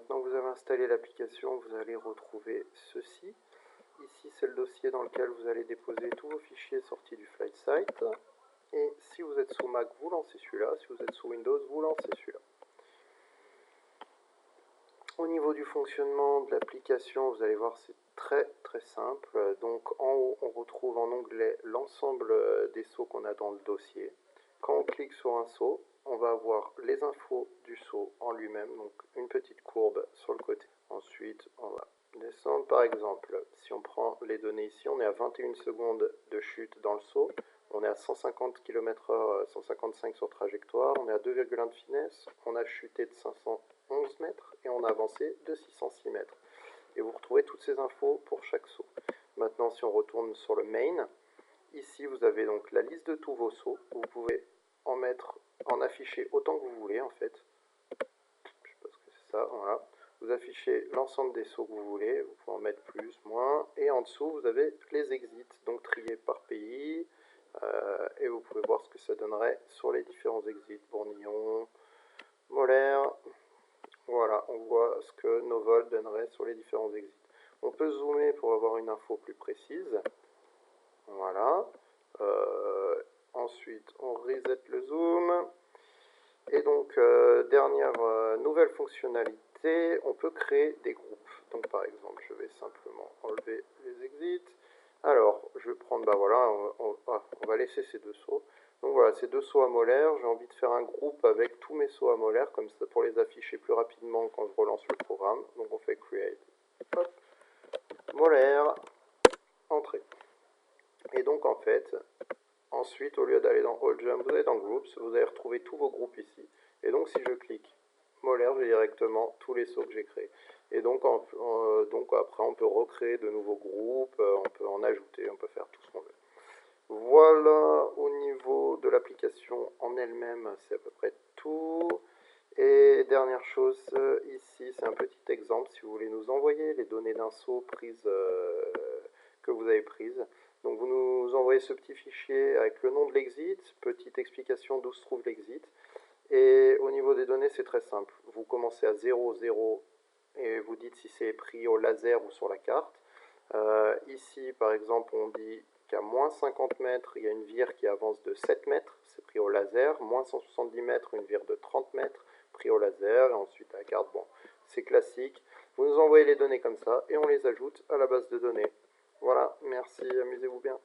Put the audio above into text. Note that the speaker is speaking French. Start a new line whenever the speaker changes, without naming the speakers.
Maintenant que vous avez installé l'application, vous allez retrouver ceci. Ici, c'est le dossier dans lequel vous allez déposer tous vos fichiers sortis du flight site. Et si vous êtes sous Mac, vous lancez celui-là. Si vous êtes sous Windows, vous lancez celui-là. Au niveau du fonctionnement de l'application, vous allez voir, c'est très très simple. Donc en haut, on retrouve en onglet l'ensemble des sauts qu'on a dans le dossier. Quand on clique sur un saut, on va avoir les infos du saut en lui-même, donc une petite courbe sur le côté. Ensuite, on va descendre. Par exemple, si on prend les données ici, on est à 21 secondes de chute dans le saut. On est à 150 km/h, 155 sur trajectoire. On est à 2,1 de finesse. On a chuté de 511 mètres et on a avancé de 606 mètres. Et vous retrouvez toutes ces infos pour chaque saut. Maintenant, si on retourne sur le main, ici vous avez donc la liste de tous vos sauts. Vous pouvez en afficher autant que vous voulez en fait. Je sais pas ce que c'est ça, voilà. Vous affichez l'ensemble des sauts que vous voulez, vous pouvez en mettre plus, moins, et en dessous vous avez les exits, donc triés par pays, et vous pouvez voir ce que ça donnerait sur les différents exits, Bourguignon, Molaire, voilà, on voit ce que nos vols donneraient sur les différents exits. On peut zoomer pour avoir une info plus précise, voilà, ensuite on reset le zoom, et donc dernière nouvelle fonctionnalité, on peut créer des groupes. Donc par exemple, je vais simplement enlever les exits. Alors, je vais prendre, bah voilà, on va laisser ces deux sauts. Donc voilà, ces deux sauts à molaire, j'ai envie de faire un groupe avec tous mes sauts à molaire, comme ça pour les afficher plus rapidement quand je relance le programme. Donc on fait create, hop, molaire, entrée. Et donc en fait, ensuite, au lieu d'aller dans All Jump, vous allez dans Groups, vous allez retrouver tous vos groupes ici. Et donc si je clique molaire, j'ai directement tous les sauts que j'ai créés. Et donc, après, on peut recréer de nouveaux groupes, on peut en ajouter, on peut faire tout ce qu'on veut. Voilà, au niveau de l'application en elle-même, c'est à peu près tout. Et dernière chose, ici, c'est un petit exemple, si vous voulez nous envoyer les données d'un saut que vous avez prises. Donc vous nous envoyez ce petit fichier avec le nom de l'exit, petite explication d'où se trouve l'exit. Et au niveau des données, c'est très simple. Vous commencez à 0, 0 et vous dites si c'est pris au laser ou sur la carte. Ici, par exemple, on dit qu'à moins 50 mètres, il y a une vire qui avance de 7 mètres, c'est pris au laser. Moins 170 mètres, une vire de 30 mètres, pris au laser. Et ensuite, à la carte, bon, c'est classique. Vous nous envoyez les données comme ça et on les ajoute à la base de données. Voilà, merci, amusez-vous bien.